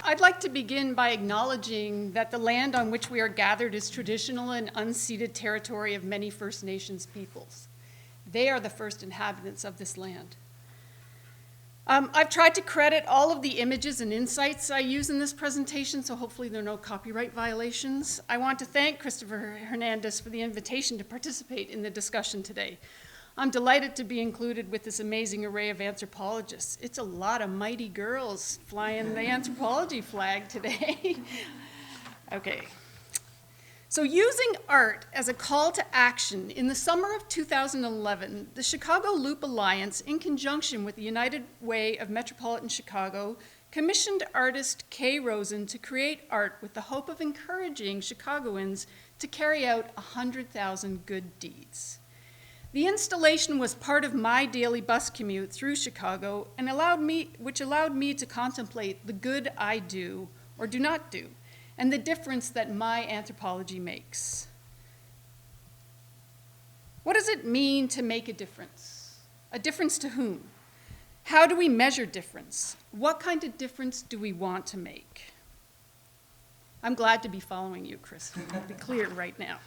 I'd like to begin by acknowledging that the land on which we are gathered is traditional and unceded territory of many First Nations peoples. They are the first inhabitants of this land. I've tried to credit all of the images and insights I use in this presentation, so hopefully there are no copyright violations. I want to thank Christopher Hernandez for the invitation to participate in the discussion today. I'm delighted to be included with this amazing array of anthropologists. It's a lot of mighty girls flying the anthropology flag today. Okay. So using art as a call to action, in the summer of 2011, the Chicago Loop Alliance, in conjunction with the United Way of Metropolitan Chicago, commissioned artist Kay Rosen to create art with the hope of encouraging Chicagoans to carry out 100,000 good deeds. The installation was part of my daily bus commute through Chicago and which allowed me to contemplate the good I do or do not do, and the difference that my anthropology makes. What does it mean to make a difference? A difference to whom? How do we measure difference? What kind of difference do we want to make? I'm glad to be following you, Chris, to be clear right now.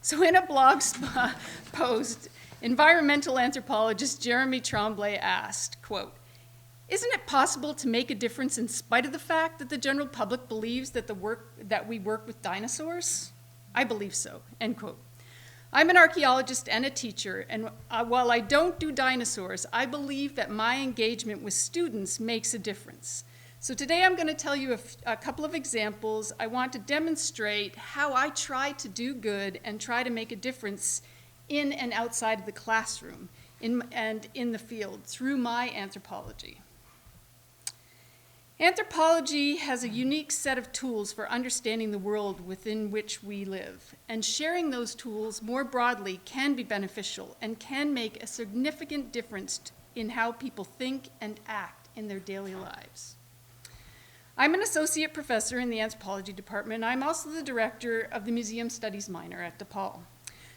So in a blog post, environmental anthropologist Jeremy Tremblay asked, quote, "Isn't it possible to make a difference in spite of the fact that the general public believes that we work with dinosaurs? I believe so," end quote. I'm an archaeologist and a teacher, and while I don't do dinosaurs, I believe that my engagement with students makes a difference. So today I'm going to tell you a couple of examples. I want to demonstrate how I try to do good and try to make a difference in and outside of the classroom and in the field through my anthropology. Anthropology has a unique set of tools for understanding the world within which we live, and sharing those tools more broadly can be beneficial and can make a significant difference in how people think and act in their daily lives. I'm an associate professor in the anthropology department. I'm also the director of the Museum Studies minor at Depaul.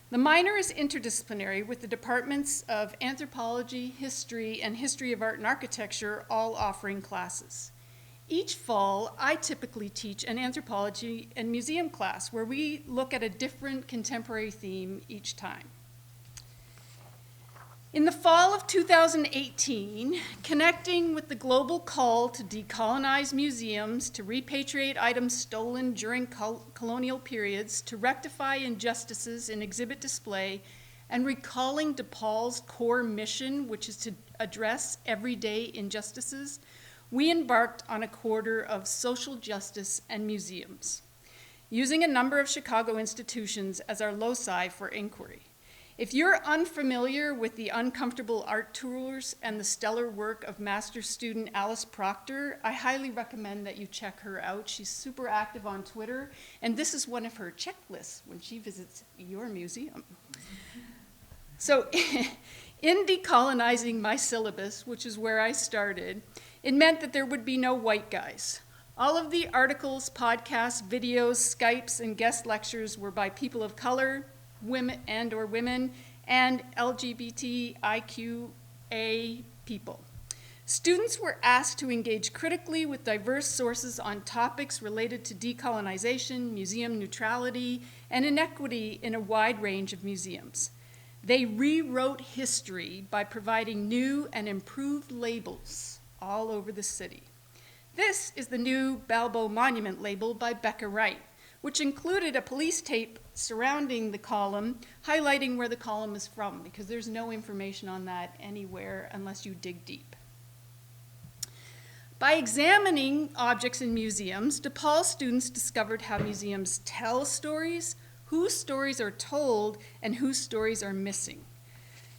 The minor is interdisciplinary with the departments of anthropology, history, and history of art and architecture all offering classes. Each fall, I typically teach an anthropology and museum class where we look at a different contemporary theme each time. In the fall of 2018, connecting with the global call to decolonize museums, to repatriate items stolen during colonial periods, to rectify injustices in exhibit display, and recalling Depaul's core mission, which is to address everyday injustices, we embarked on a quarter of social justice and museums, using a number of Chicago institutions as our loci for inquiry. If you're unfamiliar with the uncomfortable art tours and the stellar work of master student Alice Proctor, I highly recommend that you check her out. She's super active on Twitter, and this is one of her checklists when she visits your museum. So in decolonizing my syllabus, which is where I started, it meant that there would be no white guys. All of the articles, podcasts, videos, Skypes, and guest lectures were by people of color, women and LGBTIQA people. Students were asked to engage critically with diverse sources on topics related to decolonization, museum neutrality, and inequity in a wide range of museums. They rewrote history by providing new and improved labels all over the city. This is the new Balbo Monument label by Becca Wright, which included a police tape surrounding the column, highlighting where the column is from, because there's no information on that anywhere unless you dig deep. By examining objects in museums, DePaul students discovered how museums tell stories, whose stories are told, and whose stories are missing.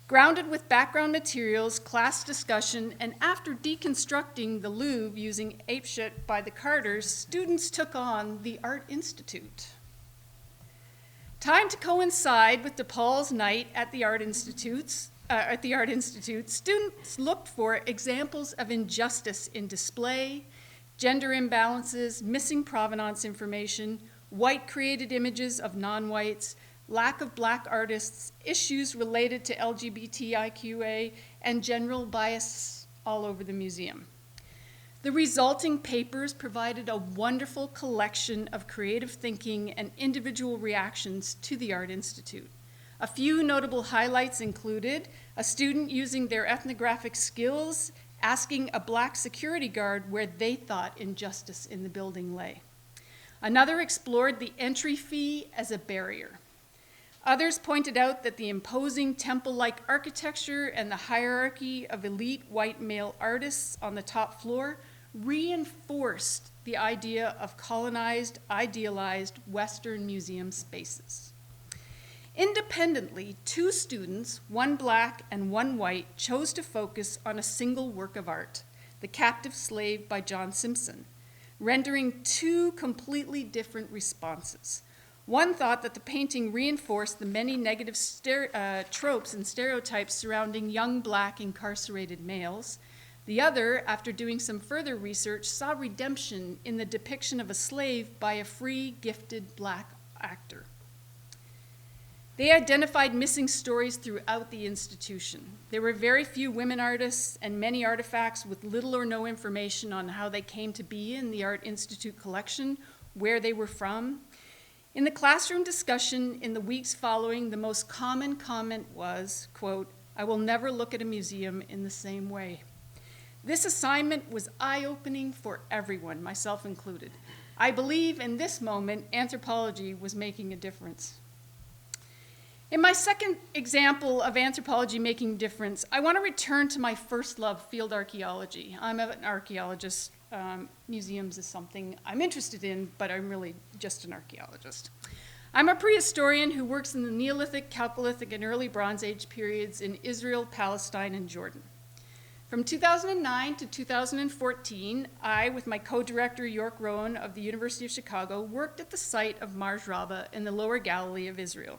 Grounded with background materials, class discussion, and after deconstructing the Louvre using apeshit by the Carters, students took on the Art Institute. Timed to coincide with DePaul's night at the Art Institute, students looked for examples of injustice in display, gender imbalances, missing provenance information, white-created images of non-whites, lack of black artists, issues related to LGBTIQA, and general bias all over the museum. The resulting papers provided a wonderful collection of creative thinking and individual reactions to the Art Institute. A few notable highlights included a student using their ethnographic skills, asking a Black security guard where they thought injustice in the building lay. Another explored the entry fee as a barrier. Others pointed out that the imposing temple-like architecture and the hierarchy of elite white male artists on the top floor reinforced the idea of colonized, idealized Western museum spaces. Independently, 2 students, one Black and one white, chose to focus on a single work of art, The Captive Slave by John Simpson, rendering 2 completely different responses. One thought that the painting reinforced the many negative tropes and stereotypes surrounding young Black incarcerated males. The other, after doing some further research, saw redemption in the depiction of a slave by a free, gifted Black actor. They identified missing stories throughout the institution. There were very few women artists and many artifacts with little or no information on how they came to be in the Art Institute collection, where they were from. In the classroom discussion in the weeks following, the most common comment was, quote, "I will never look at a museum in the same way." This assignment was eye-opening for everyone, myself included. I believe in this moment, anthropology was making a difference. In my second example of anthropology making a difference, I want to return to my first love, field archaeology. I'm an archaeologist. Museums is something I'm interested in, but I'm really just an archaeologist. I'm a prehistorian who works in the Neolithic, Chalcolithic, and early Bronze Age periods in Israel, Palestine, and Jordan. From 2009 to 2014, I, with my co-director York Rowan of the University of Chicago, worked at the site of Marj Rabbah in the Lower Galilee of Israel.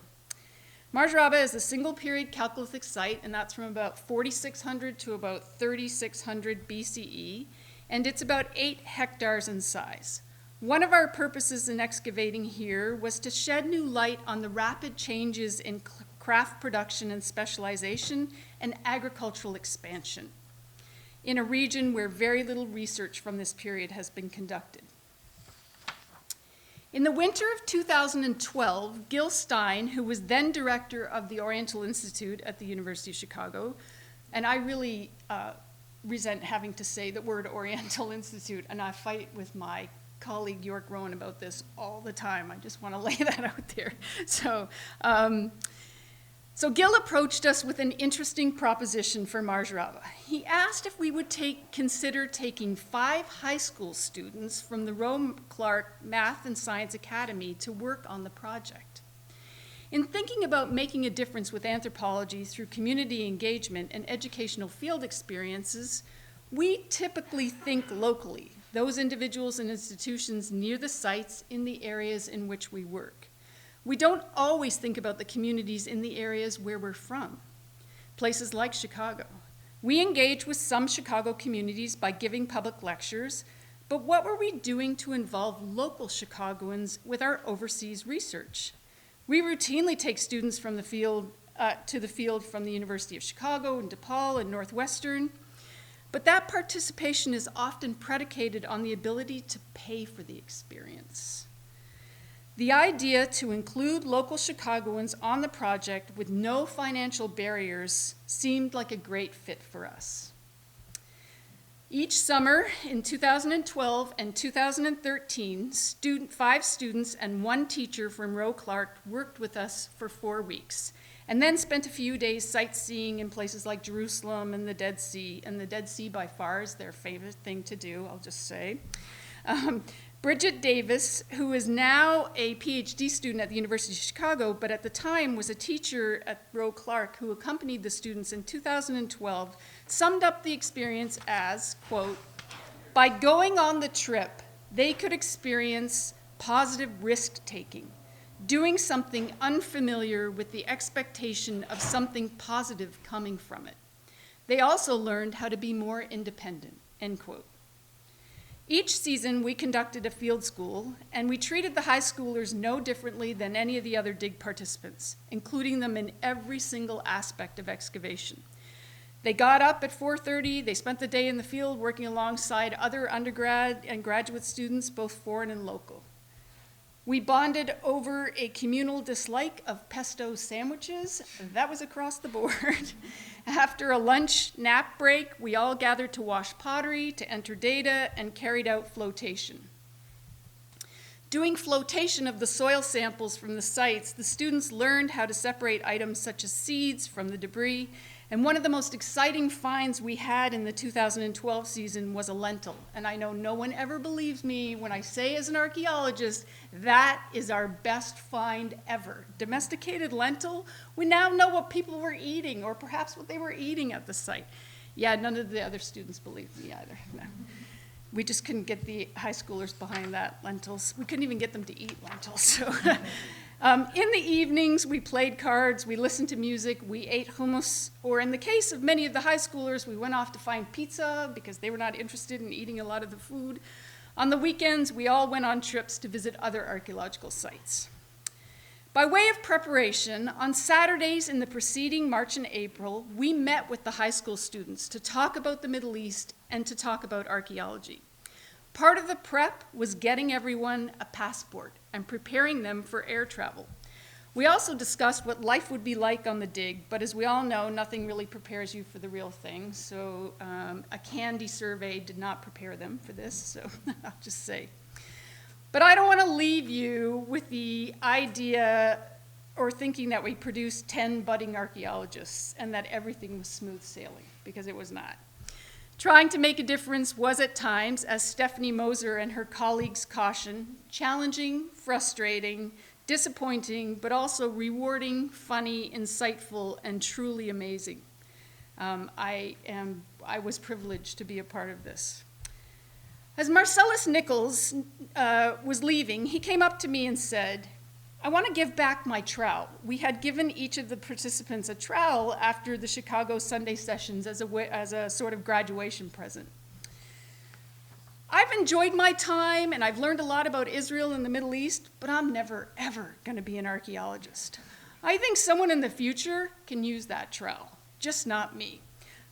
Marj Rabbah is a single-period Chalcolithic site, and that's from about 4,600 to about 3,600 BCE, and it's about 8 hectares in size. One of our purposes in excavating here was to shed new light on the rapid changes in craft production and specialization and agricultural expansion in a region where very little research from this period has been conducted. In the winter of 2012, Gil Stein, who was then director of the Oriental Institute at the University of Chicago, and I really resent having to say the word Oriental Institute, and I fight with my colleague York Rowan about this all the time. I just want to lay that out there. So Gil approached us with an interesting proposition for Marj Rabbah. He asked if we would consider taking 5 high school students from the Roe Clark Math and Science Academy to work on the project. In thinking about making a difference with anthropology through community engagement and educational field experiences, we typically think locally, those individuals and institutions near the sites in the areas in which we work. We don't always think about the communities in the areas where we're from, places like Chicago. We engage with some Chicago communities by giving public lectures, but what were we doing to involve local Chicagoans with our overseas research? We routinely take students from the field to the field from the University of Chicago and Depaul and Northwestern, but that participation is often predicated on the ability to pay for the experience. The idea to include local Chicagoans on the project with no financial barriers seemed like a great fit for us. Each summer in 2012 and 2013, 5 students and 1 teacher from Roe Clark worked with us for 4 weeks, and then spent a few days sightseeing in places like Jerusalem and the Dead Sea. And the Dead Sea by far is their favorite thing to do, I'll just say. Bridget Davis, who is now a PhD student at the University of Chicago, but at the time was a teacher at Roe Clark who accompanied the students in 2012, summed up the experience as, quote, "By going on the trip, they could experience positive risk-taking, doing something unfamiliar with the expectation of something positive coming from it. They also learned how to be more independent," end quote. Each season, we conducted a field school, and we treated the high schoolers no differently than any of the other DIG participants, including them in every single aspect of excavation. They got up at 4:30, they spent the day in the field working alongside other undergrad and graduate students, both foreign and local. We bonded over a communal dislike of pesto sandwiches. That was across the board. After a lunch nap break, we all gathered to wash pottery, to enter data, and carried out flotation. Doing flotation of the soil samples from the sites, the students learned how to separate items such as seeds from the debris, and one of the most exciting finds we had in the 2012 season was a lentil. And I know no one ever believes me when I say as an archaeologist, that is our best find ever. Domesticated lentil, we now know what people were eating, or perhaps what they were eating at the site. Yeah, none of the other students believed me either. No. We just couldn't get the high schoolers behind that, lentils. We couldn't even get them to eat lentils. So. In the evenings, we played cards, we listened to music, we ate hummus, or in the case of many of the high schoolers, we went off to find pizza because they were not interested in eating a lot of the food. On the weekends, we all went on trips to visit other archaeological sites. By way of preparation, on Saturdays in the preceding March and April, we met with the high school students to talk about the Middle East and to talk about archaeology. Part of the prep was getting everyone a passport and preparing them for air travel. We also discussed what life would be like on the dig, but as we all know, nothing really prepares you for the real thing, so a candy survey did not prepare them for this, so I'll just say. But I don't want to leave you with the idea or thinking that we produced 10 budding archaeologists and that everything was smooth sailing, because it was not. Trying to make a difference was at times, as Stephanie Moser and her colleagues caution, challenging, frustrating, disappointing, but also rewarding, funny, insightful, and truly amazing. I was privileged to be a part of this. As Marcellus Nichols was leaving, he came up to me and said, "I want to give back my trowel." We had given each of the participants a trowel after the Chicago Sunday sessions as a sort of graduation present. I've enjoyed my time and I've learned a lot about Israel and the Middle East, but I'm never, ever going to be an archaeologist. I think someone in the future can use that trowel, just not me.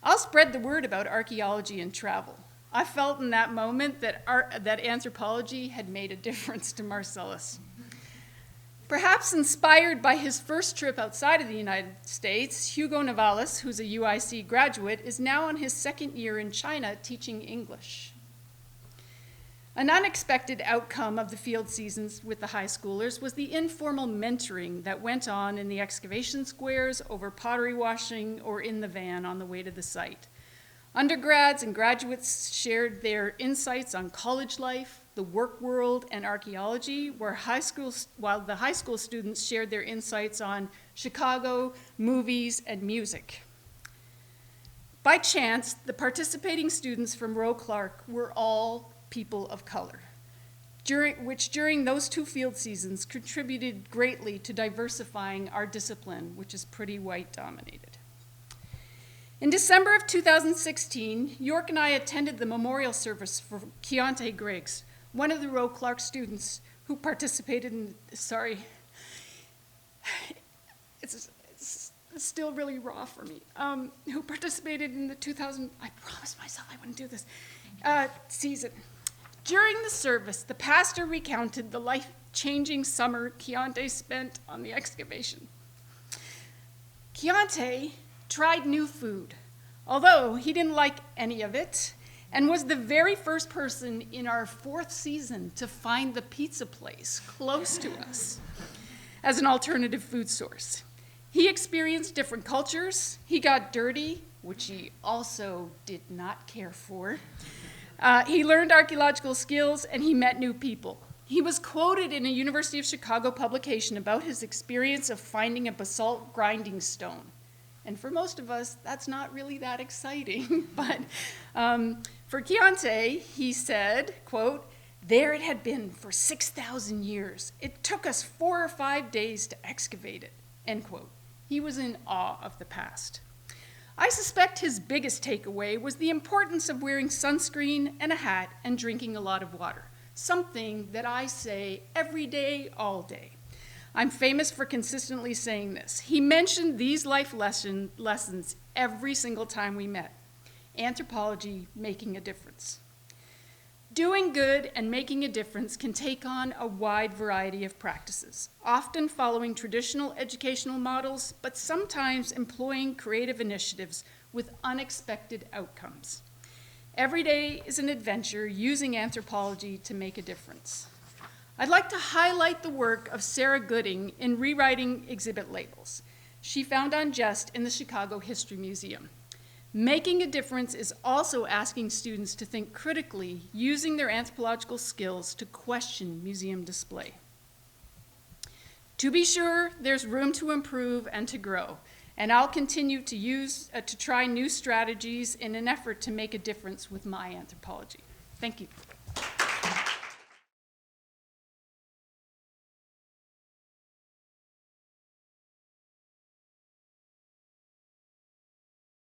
I'll spread the word about archaeology and travel. I felt in that moment that anthropology had made a difference to Marcellus. Perhaps inspired by his first trip outside of the United States, Hugo Navalis, who's a UIC graduate, is now on his second year in China teaching English. An unexpected outcome of the field seasons with the high schoolers was the informal mentoring that went on in the excavation squares, over pottery washing, or in the van on the way to the site. Undergrads and graduates shared their insights on college life, the work world, and archaeology, while the high school students shared their insights on Chicago, movies, and music. By chance, the participating students from Roe Clark were all people of color, which during those two field seasons contributed greatly to diversifying our discipline, which is pretty white-dominated. In December of 2016, York and I attended the memorial service for Keontae Griggs, one of the Roe Clark students who participated in, it's still really raw for me, who participated in the 2000, I promised myself I wouldn't do this, season. During the service, the pastor recounted the life-changing summer Keontae spent on the excavation. Keontae tried new food, although he didn't like any of it, and was the very first person in our fourth season to find the pizza place close to us as an alternative food source. He experienced different cultures, he got dirty, which he also did not care for. He learned archaeological skills, and he met new people. He was quoted in a University of Chicago publication about his experience of finding a basalt grinding stone. And for most of us, that's not really that exciting. But for Keontae, he said, quote, "There it had been for 6,000 years. It took us 4 or 5 days to excavate it," end quote. He was in awe of the past. I suspect his biggest takeaway was the importance of wearing sunscreen and a hat and drinking a lot of water, something that I say every day, all day. I'm famous for consistently saying this. He mentioned these life lessons every single time we met. Anthropology, making a difference. Doing good and making a difference can take on a wide variety of practices, often following traditional educational models, but sometimes employing creative initiatives with unexpected outcomes. Every day is an adventure using anthropology to make a difference. I'd like to highlight the work of Sarah Gooding in rewriting exhibit labels. She found on Jest in the Chicago History Museum. Making a difference is also asking students to think critically, using their anthropological skills to question museum display. To be sure, there's room to improve and to grow, and I'll continue to try new strategies in an effort to make a difference with my anthropology. Thank you.